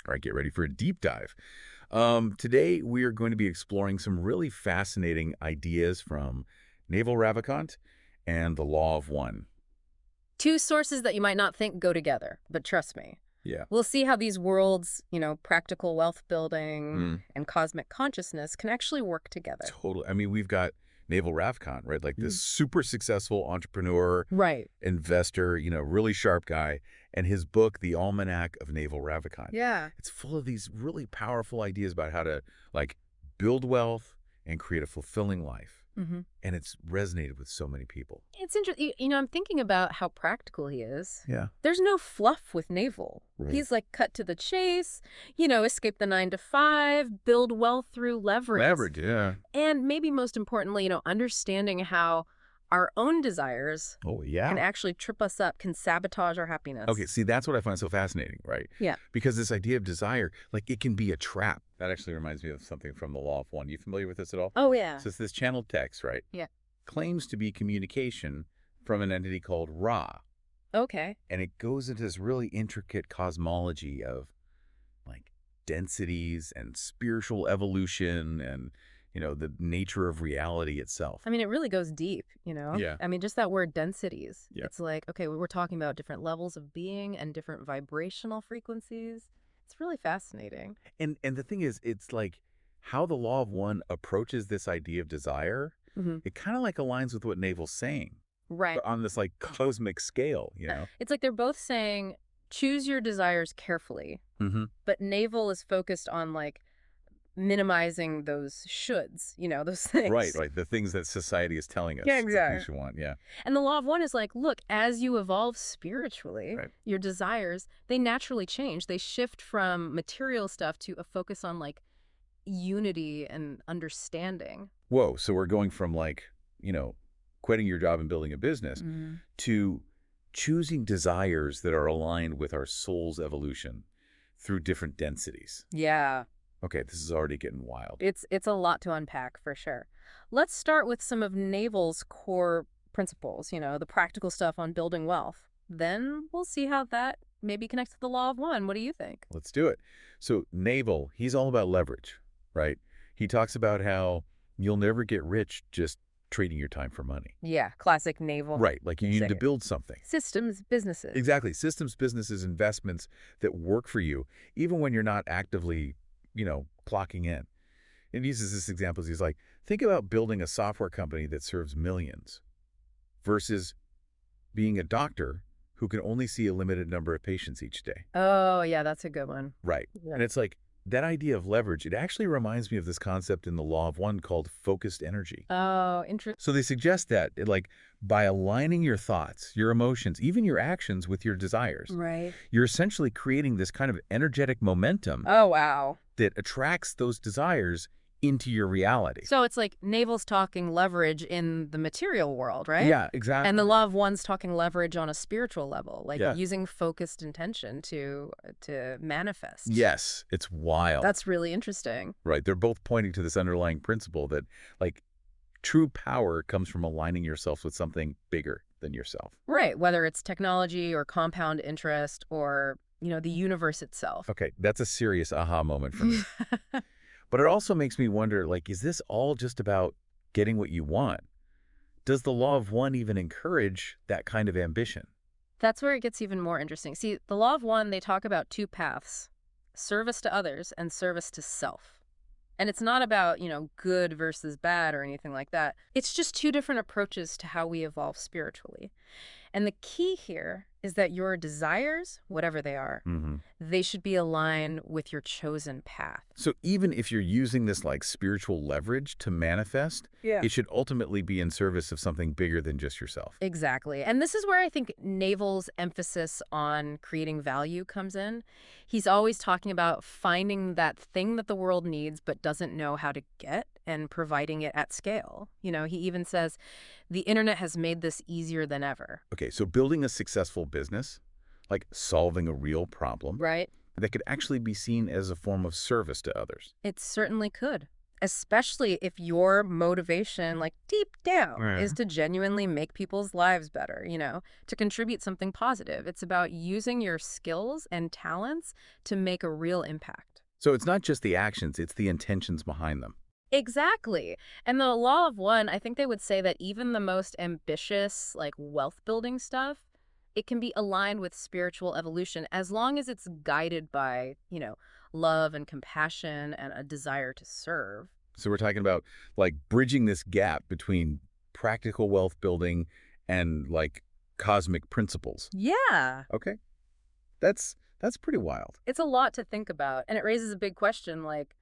All right, get ready for a deep dive. Today, we are going to be exploring some really fascinating ideas from Naval Ravikant and the Law of One. Two sources that you might not think go together, but trust me. Yeah. We'll see how these worlds, practical wealth building Mm, and cosmic consciousness can actually work together. totally. I mean, we've got Naval Ravikant, right? Like this Mm. super successful entrepreneur, Right. investor, really sharp guy. And his book, The Almanack of Naval Ravikant. Yeah. It's full of these really powerful ideas about how to, like, build wealth and create a fulfilling life. hmm And it's resonated with so many people. It's interesting. I'm thinking about how practical he is. Yeah. There's no fluff with Naval. Right. He's like cut to the chase, escape the 9 to 5, build wealth through leverage. Leverage, yeah. And maybe most importantly, understanding how our own desires Oh, can yeah. actually trip us up, can sabotage our happiness. Okay, see, that's what I find so fascinating, right? Yeah. Because this idea of desire, like, it can be a trap. That actually reminds me of something from the Law of One. You familiar with this at all? Oh, yeah. So it's this channeled text, right? Yeah. Claims to be communication from an entity called Ra. Okay. And it goes into this really intricate cosmology of, like, densities and spiritual evolution and, the nature of reality itself. I mean, it really goes deep, Yeah. I mean, just that word densities. Yeah. It's like, okay, we're talking about different levels of being and different vibrational frequencies. It's really fascinating. And the thing is, it's like how the Law of One approaches this idea of desire, hmm it kind of like aligns with what Naval's saying, Right. but on this like cosmic scale, It's like they're both saying, choose your desires carefully, Mm-hmm. but Naval is focused on like minimizing those shoulds, those things. Right. The things that society is telling us Yeah, that exactly. we should want. Yeah. And the law of one is like, look, as you evolve spiritually, Right. your desires, they naturally change. They shift from material stuff to a focus on like unity and understanding. Whoa. So we're going from like, quitting your job and building a business to choosing desires that are aligned with our soul's evolution through different densities. Yeah, Okay, this is already getting wild. it's a lot to unpack for sure. Let's start with some of Naval's core principles, the practical stuff on building wealth. Then we'll see how that maybe connects to the law of one. What do you think? Let's do it. So Naval, he's all about leverage, right? He talks about how you'll never get rich just trading your time for money. Yeah, classic Naval. Right, like you need to Second. build something. Systems, businesses. Exactly. Systems, businesses, investments that work for you, even when you're not actively, clocking in. And he uses this example. He's like, think about building a software company that serves millions versus being a doctor who can only see a limited number of patients each day. Oh, yeah, that's a good one. Right. Yeah. And it's like that idea of leverage, it actually reminds me of this concept in the Law of One called focused energy. Oh, interesting. So they suggest that, like, by aligning your thoughts, your emotions, even your actions with your desires, Right. you're essentially creating this kind of energetic momentum Oh, wow. that attracts those desires into your reality. So it's like Naval's talking leverage in the material world, right? Yeah, exactly. And the law of one's talking leverage on a spiritual level, like Yeah. using focused intention to manifest. Yes, it's wild. That's really interesting. Right. They're both pointing to this underlying principle that, like, true power comes from aligning yourself with something bigger than yourself. Right, whether it's technology or compound interest or, the universe itself. Okay, that's a serious aha moment for me. But it also makes me wonder, like, is this all just about getting what you want? Does the Law of One even encourage that kind of ambition? That's where it gets even more interesting. See, the law of one, they talk about two paths, service to others and service to self. And it's not about, good versus bad or anything like that. It's just two different approaches to how we evolve spiritually. And the key here is that your desires, whatever they are, Mm-hmm. they should be aligned with your chosen path. So even if you're using this, like, spiritual leverage to manifest, Yeah. it should ultimately be in service of something bigger than just yourself. Exactly. And this is where I think Naval's emphasis on creating value comes in. He's always talking about finding that thing that the world needs but doesn't know how to get and providing it at scale. He even says, the internet has made this easier than ever. Okay, so building a successful business, like solving a real problem, Right? that could actually be seen as a form of service to others. It certainly could. especially if your motivation, like deep down, Right. is to genuinely make people's lives better, to contribute something positive. It's about using your skills and talents to make a real impact. So it's not just the actions, it's the intentions behind them. Exactly. And the law of one, I think they would say that even the most ambitious, like wealth building stuff, it can be aligned with spiritual evolution as long as it's guided by, love and compassion and a desire to serve. So we're talking about like bridging this gap between practical wealth building and like cosmic principles. Yeah. Okay. That's pretty wild. It's a lot to think about. And it raises a big question like,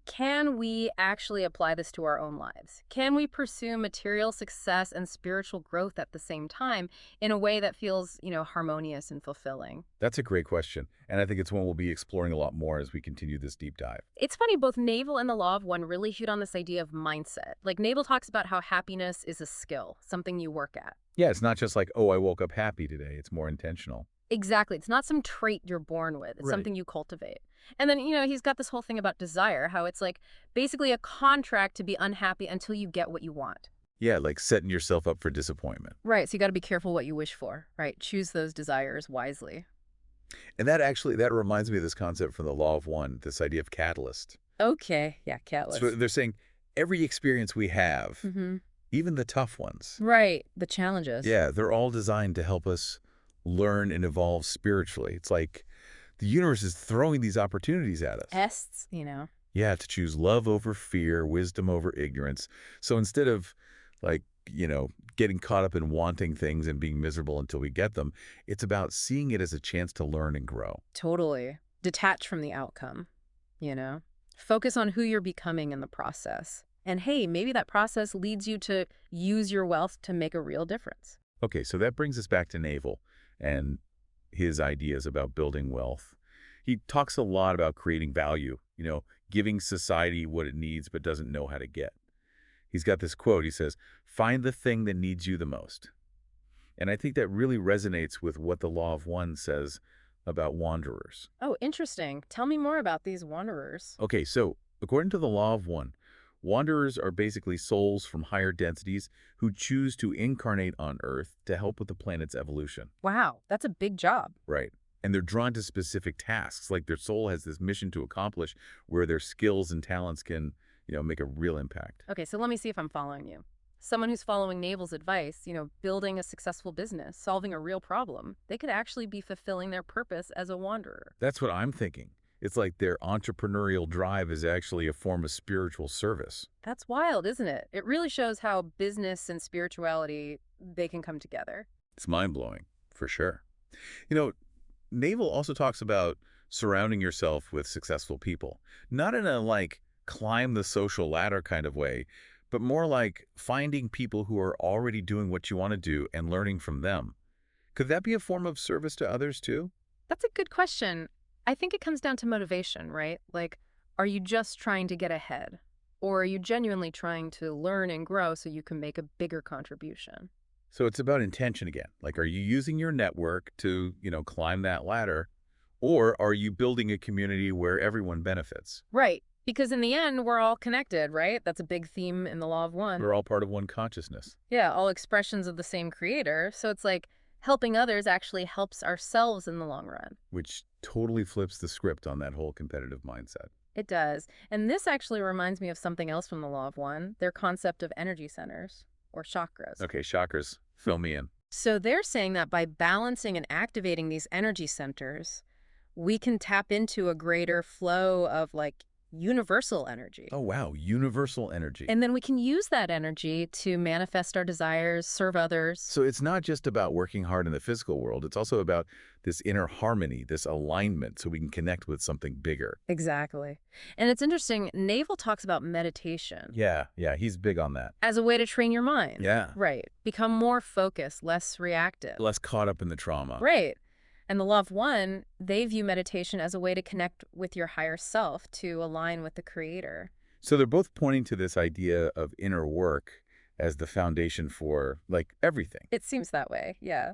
can we actually apply this to our own lives? Can we pursue material success and spiritual growth at the same time in a way that feels, harmonious and fulfilling? That's a great question. And I think it's one we'll be exploring a lot more as we continue this deep dive. It's funny, both Naval and the Law of One really hit on this idea of mindset. Like Naval talks about how happiness is a skill, something you work at. Yeah, it's not just like, oh, I woke up happy today. It's more intentional. Exactly. It's not some trait you're born with. It's Right. something you cultivate. And then, he's got this whole thing about desire, how it's like basically a contract to be unhappy until you get what you want. Yeah, like setting yourself up for disappointment. Right. So you got to be careful what you wish for, right? Choose those desires wisely. And that reminds me of this concept from the Law of One, this idea of catalyst. Okay. Yeah, So catalyst. they're saying every experience we have, Mm-hmm. even the tough ones, Right. The challenges. yeah, they're all designed to help us learn and evolve spiritually. It's like the universe is throwing these opportunities at us. Tests. Yeah, to choose love over fear, wisdom over ignorance. So instead of like, getting caught up in wanting things and being miserable until we get them, it's about seeing it as a chance to learn and grow. Totally. Detach from the outcome, you know? Focus on who you're becoming in the process. And hey, maybe that process leads you to use your wealth to make a real difference. Okay, so that brings us back to Naval and his ideas about building wealth. He talks a lot about creating value, giving society what it needs but doesn't know how to get. He's got this quote. He says, "Find the thing that needs you the most." And I think that really resonates with what the Law of One says about wanderers. Oh, interesting. Tell me more about these wanderers. Okay, so according to the Law of One, wanderers are basically souls from higher densities who choose to incarnate on Earth to help with the planet's evolution. Wow, that's a big job. Right. And they're drawn to specific tasks, like their soul has this mission to accomplish where their skills and talents can, make a real impact. Okay, so let me see if I'm following you. Someone who's following Naval's advice, building a successful business, solving a real problem, they could actually be fulfilling their purpose as a wanderer. That's what I'm thinking. It's like their entrepreneurial drive is actually a form of spiritual service. That's wild, isn't it? It really shows how business and spirituality, they can come together. It's mind-blowing, for sure. You know, Naval also talks about surrounding yourself with successful people, not in a like climb the social ladder kind of way, but more like finding people who are already doing what you want to do and learning from them. Could that be a form of service to others too? That's a good question. I think it comes down to motivation, right? Like, are you just trying to get ahead? Or are you genuinely trying to learn and grow so you can make a bigger contribution? So it's about intention again. Like, are you using your network to, climb that ladder? Or are you building a community where everyone benefits? Right. Because in the end, we're all connected, right? That's a big theme in the Law of One. We're all part of one consciousness. Yeah, all expressions of the same creator. So it's like helping others actually helps ourselves in the long run. Which totally flips the script on that whole competitive mindset. It does. And this actually reminds me of something else from the Law of One, their concept of energy centers or chakras. Okay, chakras, fill me in. So they're saying that by balancing and activating these energy centers, we can tap into a greater flow of like universal energy. Oh, wow, universal energy. And then we can use that energy to manifest our desires, serve others. So it's not just about working hard in the physical world. It's also about this inner harmony, this alignment, so we can connect with something bigger. Exactly. And it's interesting, Naval talks about meditation Yeah, he's big on that. as a way to train your mind. Yeah. Right. Become more focused, less reactive. Less caught up in the trauma. Right. And the Law of One, they view meditation as a way to connect with your higher self, to align with the creator. So they're both pointing to this idea of inner work as the foundation for, everything. It seems that way, yeah.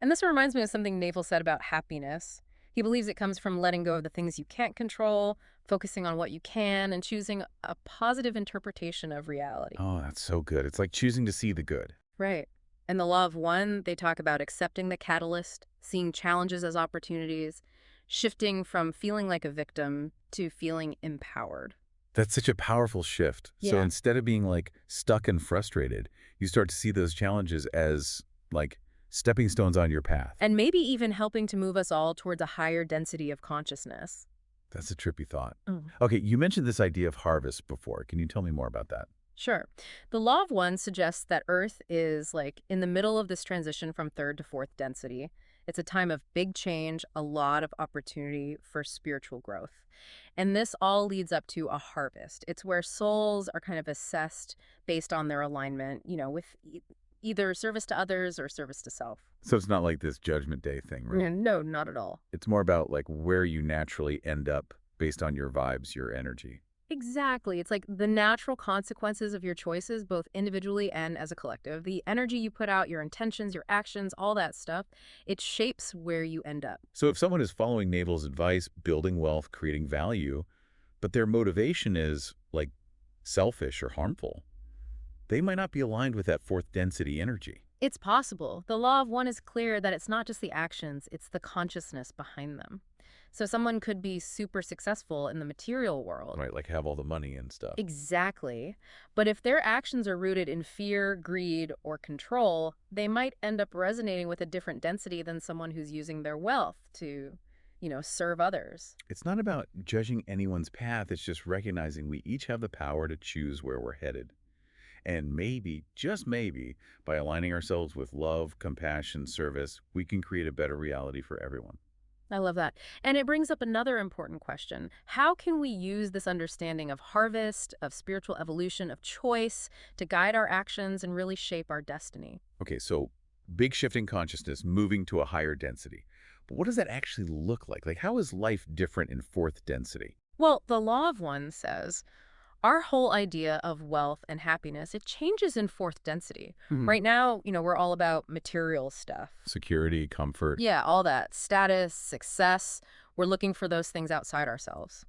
And this reminds me of something Naval said about happiness. He believes it comes from letting go of the things you can't control, focusing on what you can, and choosing a positive interpretation of reality. Oh, that's so good. It's like choosing to see the good. Right. And the law of one, they talk about accepting the catalyst, seeing challenges as opportunities, shifting from feeling like a victim to feeling empowered. That's such a powerful shift. So Yeah. instead of being like stuck and frustrated, you start to see those challenges as like stepping stones on your path. And maybe even helping to move us all towards a higher density of consciousness. That's a trippy thought. Mm. Okay, you mentioned this idea of harvest before. Can you tell me more about that? Sure. The law of one suggests that Earth is like in the middle of this transition from third to fourth density. It's a time of big change, a lot of opportunity for spiritual growth. And this all leads up to a harvest. It's where souls are kind of assessed based on their alignment, with either service to others or service to self. So it's not like this Judgment Day thing, right? Yeah, no, not at all. It's more about like where you naturally end up based on your vibes, your energy. Exactly. It's like the natural consequences of your choices, both individually and as a collective. The energy you put out, your intentions, your actions, all that stuff, it shapes where you end up. So if someone is following Naval's advice, building wealth, creating value, but their motivation is like selfish or harmful, they might not be aligned with that fourth density energy. It's possible. The law of one is clear that it's not just the actions, it's the consciousness behind them. So someone could be super successful in the material world. Right, like have all the money and stuff. Exactly. But if their actions are rooted in fear, greed, or control, they might end up resonating with a different density than someone who's using their wealth to, serve others. It's not about judging anyone's path, it's just recognizing we each have the power to choose where we're headed. And maybe, just maybe, by aligning ourselves with love, compassion, service, we can create a better reality for everyone. I love that. And it brings up another important question. How can we use this understanding of harvest, of spiritual evolution, of choice to guide our actions and really shape our destiny? Okay, so big shift in consciousness, moving to a higher density. But what does that actually look like? Like, how is life different in fourth density? Well, the law of one says our whole idea of wealth and happiness, it changes in fourth density. Hmm. Right now, we're all about material stuff. Security, comfort. Yeah, all that. Status, success. We're looking for those things outside ourselves.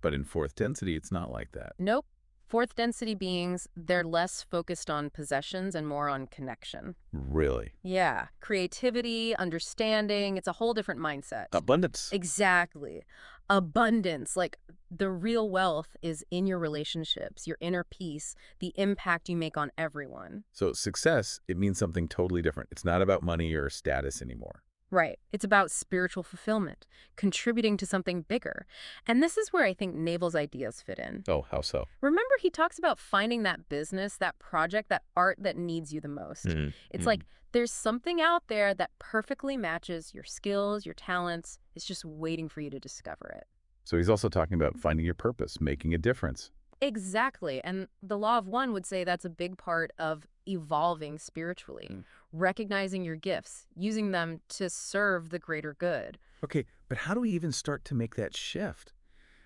But in fourth density, it's not like that. Nope. Fourth density beings, they're less focused on possessions and more on connection. Really? Yeah. Creativity, understanding, it's a whole different mindset. Abundance. Exactly. Abundance, like the real wealth is in your relationships, your inner peace, the impact you make on everyone. So success, it means something totally different. It's not about money or status anymore. Right. It's about spiritual fulfillment, contributing to something bigger. And this is where I think Naval's ideas fit in. Oh, how so? Remember, he talks about finding that business, that project, that art that needs you the most. It's like there's something out there that perfectly matches your skills, your talents. It's just waiting for you to discover it. So he's also talking about finding your purpose, making a difference. Exactly. And the law of one would say that's a big part of evolving spiritually, recognizing your gifts, using them to serve the greater good. Okay, but how do we even start to make that shift?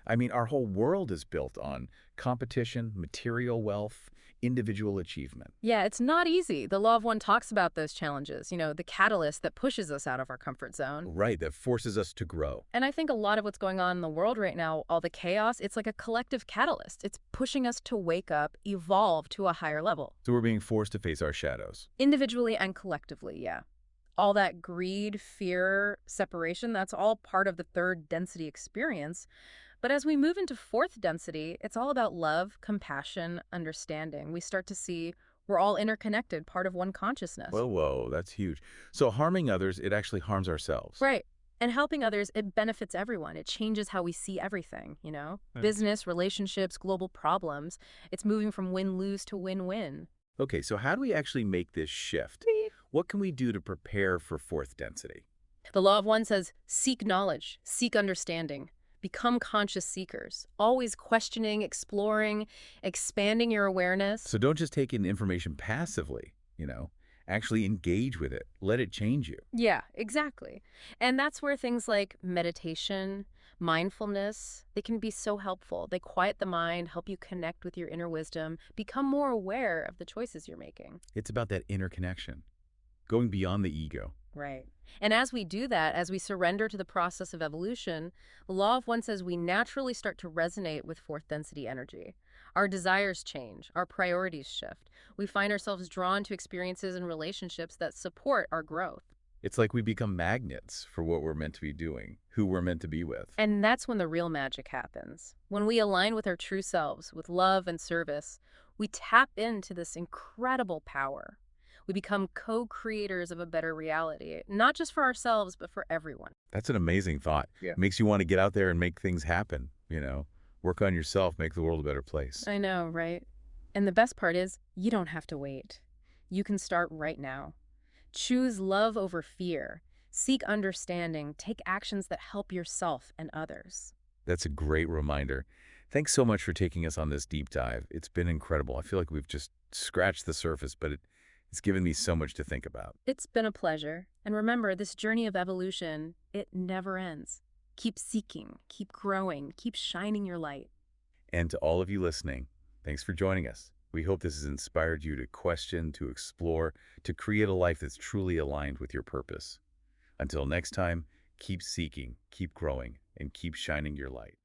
I mean, our whole world is built on competition, material wealth, individual achievement. Yeah, it's not easy. The law of one talks about those challenges, the catalyst that pushes us out of our comfort zone. Right, that forces us to grow. And I think a lot of what's going on in the world right now, all the chaos, it's like a collective catalyst. It's pushing us to wake up, evolve to a higher level. So we're being forced to face our shadows. Individually and collectively, yeah. All that greed, fear, separation, that's all part of the third density experience. But as we move into fourth density, it's all about love, compassion, understanding. We start to see we're all interconnected, part of one consciousness. Whoa, that's huge. So harming others, it actually harms ourselves. Right. And helping others, it benefits everyone. It changes how we see everything. Right. Business, relationships, global problems. It's moving from win-lose to win-win. Okay, so how do we actually make this shift? What can we do to prepare for fourth density? The law of one says, seek knowledge, seek understanding. Become conscious seekers, always questioning, exploring, expanding your awareness. So don't just take in information passively, actually engage with it. Let it change you. Yeah, exactly. And that's where things like meditation, mindfulness, they can be so helpful. They quiet the mind, help you connect with your inner wisdom, become more aware of the choices you're making. It's about that inner connection, going beyond the ego. Right. And as we do that, as we surrender to the process of evolution, the law of one says we naturally start to resonate with fourth density energy. Our desires change, our priorities shift. We find ourselves drawn to experiences and relationships that support our growth. It's like we become magnets for what we're meant to be doing, who we're meant to be with. And that's when the real magic happens. When we align with our true selves, with love and service, we tap into this incredible power. We become co-creators of a better reality, not just for ourselves, but for everyone. That's an amazing thought. Yeah. Makes you want to get out there and make things happen, Work on yourself, make the world a better place. I know, right? And the best part is, you don't have to wait. You can start right now. Choose love over fear. Seek understanding. Take actions that help yourself and others. That's a great reminder. Thanks so much for taking us on this deep dive. It's been incredible. I feel like we've just scratched the surface, but it's given me so much to think about. It's been a pleasure. And remember, this journey of evolution, it never ends. Keep seeking, keep growing, keep shining your light. And to all of you listening, thanks for joining us. We hope this has inspired you to question, to explore, to create a life that's truly aligned with your purpose. Until next time, keep seeking, keep growing, and keep shining your light.